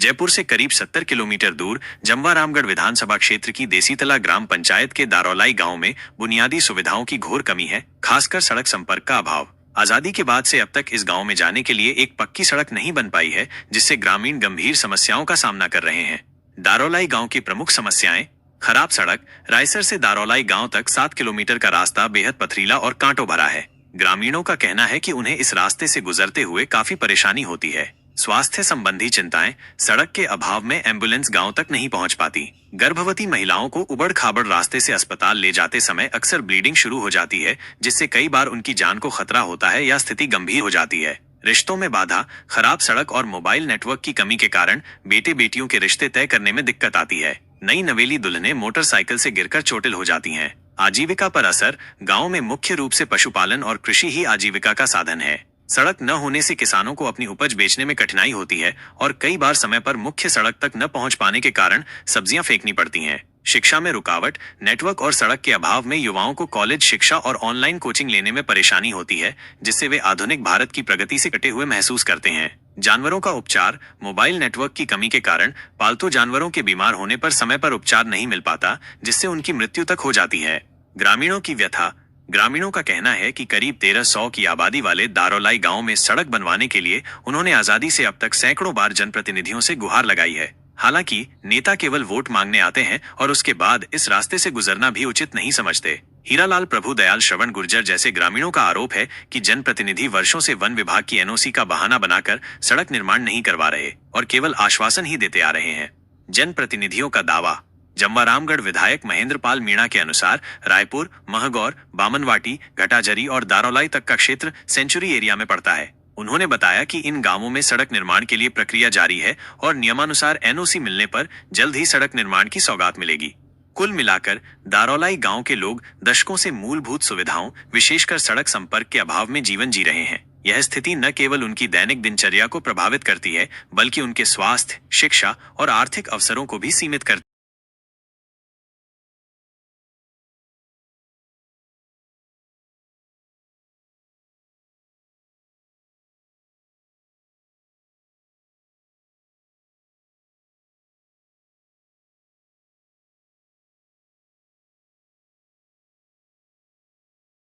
जयपुर से करीब 70 किलोमीटर दूर जमवारामगढ़ विधानसभा क्षेत्र की देसीतला ग्राम पंचायत के दारौलाई गांव में बुनियादी सुविधाओं की घोर कमी है, खासकर सड़क संपर्क का अभाव। आजादी के बाद से अब तक इस गांव में जाने के लिए एक पक्की सड़क नहीं बन पाई है, जिससे ग्रामीण गंभीर समस्याओं का सामना कर रहे हैं। दारौलाई गांव की प्रमुख समस्याएं: खराब सड़क। रायसर से दारौलाई गांव तक 7 किलोमीटर का रास्ता बेहद पथरीला और कांटों भरा है। ग्रामीणों का कहना है कि उन्हें इस रास्ते से गुजरते हुए काफी परेशानी होती है। स्वास्थ्य संबंधी चिंताएं: सड़क के अभाव में एम्बुलेंस गांव तक नहीं पहुंच पाती। गर्भवती महिलाओं को उबड़ खाबड़ रास्ते से अस्पताल ले जाते समय अक्सर ब्लीडिंग शुरू हो जाती है, जिससे कई बार उनकी जान को खतरा होता है या स्थिति गंभीर हो जाती है। रिश्तों में बाधा। खराब सड़क और मोबाइल नेटवर्क की कमी के कारण बेटे बेटियों के रिश्ते तय करने में दिक्कत आती है। नई नवेली दुल्हनें मोटरसाइकिल से गिरकर चोटिल हो जाती हैं। आजीविका पर असर। गांव में मुख्य रूप से पशुपालन और कृषि ही आजीविका का साधन है। सड़क न होने से किसानों को अपनी उपज बेचने में कठिनाई होती है और कई बार समय पर मुख्य सड़क तक न पहुंच पाने के कारण सब्जियां फेंकनी पड़ती हैं। शिक्षा में रुकावट। नेटवर्क और सड़क के अभाव में युवाओं को कॉलेज शिक्षा और ऑनलाइन कोचिंग लेने में परेशानी होती है, जिससे वे आधुनिक भारत की प्रगति से कटे हुए महसूस करते हैं। जानवरों का उपचार। मोबाइल नेटवर्क की कमी के कारण पालतू जानवरों के बीमार होने पर समय पर उपचार नहीं मिल पाता, जिससे उनकी मृत्यु तक हो जाती है। ग्रामीणों की व्यथा। ग्रामीणों का कहना है कि करीब 1300 की आबादी वाले दारौलाई गांव में सड़क बनवाने के लिए उन्होंने आजादी से अब तक सैकड़ों बार जनप्रतिनिधियों से गुहार लगाई है। हालांकि नेता केवल वोट मांगने आते हैं और उसके बाद इस रास्ते से गुजरना भी उचित नहीं समझते। हीरालाल प्रभुदयाल श्रवण गुर्जर जैसे ग्रामीणों का आरोप है कि जनप्रतिनिधि वर्षों से वन विभाग की एनओसी का बहाना बनाकर सड़क निर्माण नहीं करवा रहे और केवल आश्वासन ही देते आ रहे हैं। जनप्रतिनिधियों का दावा। जमवारामगढ़ विधायक महेंद्र पाल मीणा के अनुसार रायपुर, महगौर, बामनवाटी, घटाजरी और दारौलाई तक का क्षेत्र सेंचुरी एरिया में पड़ता है। उन्होंने बताया कि इन गांवों में सड़क निर्माण के लिए प्रक्रिया जारी है और नियमानुसार एनओसी मिलने पर जल्द ही सड़क निर्माण की सौगात मिलेगी। कुल मिलाकर दारौलाई गांव के लोग दशकों से मूलभूत सुविधाओं, विशेषकर सड़क संपर्क के अभाव में जीवन जी रहे हैं। यह स्थिति न केवल उनकी दैनिक दिनचर्या को प्रभावित करती है, बल्कि उनके स्वास्थ्य, शिक्षा और आर्थिक अवसरों को भी सीमित करती है।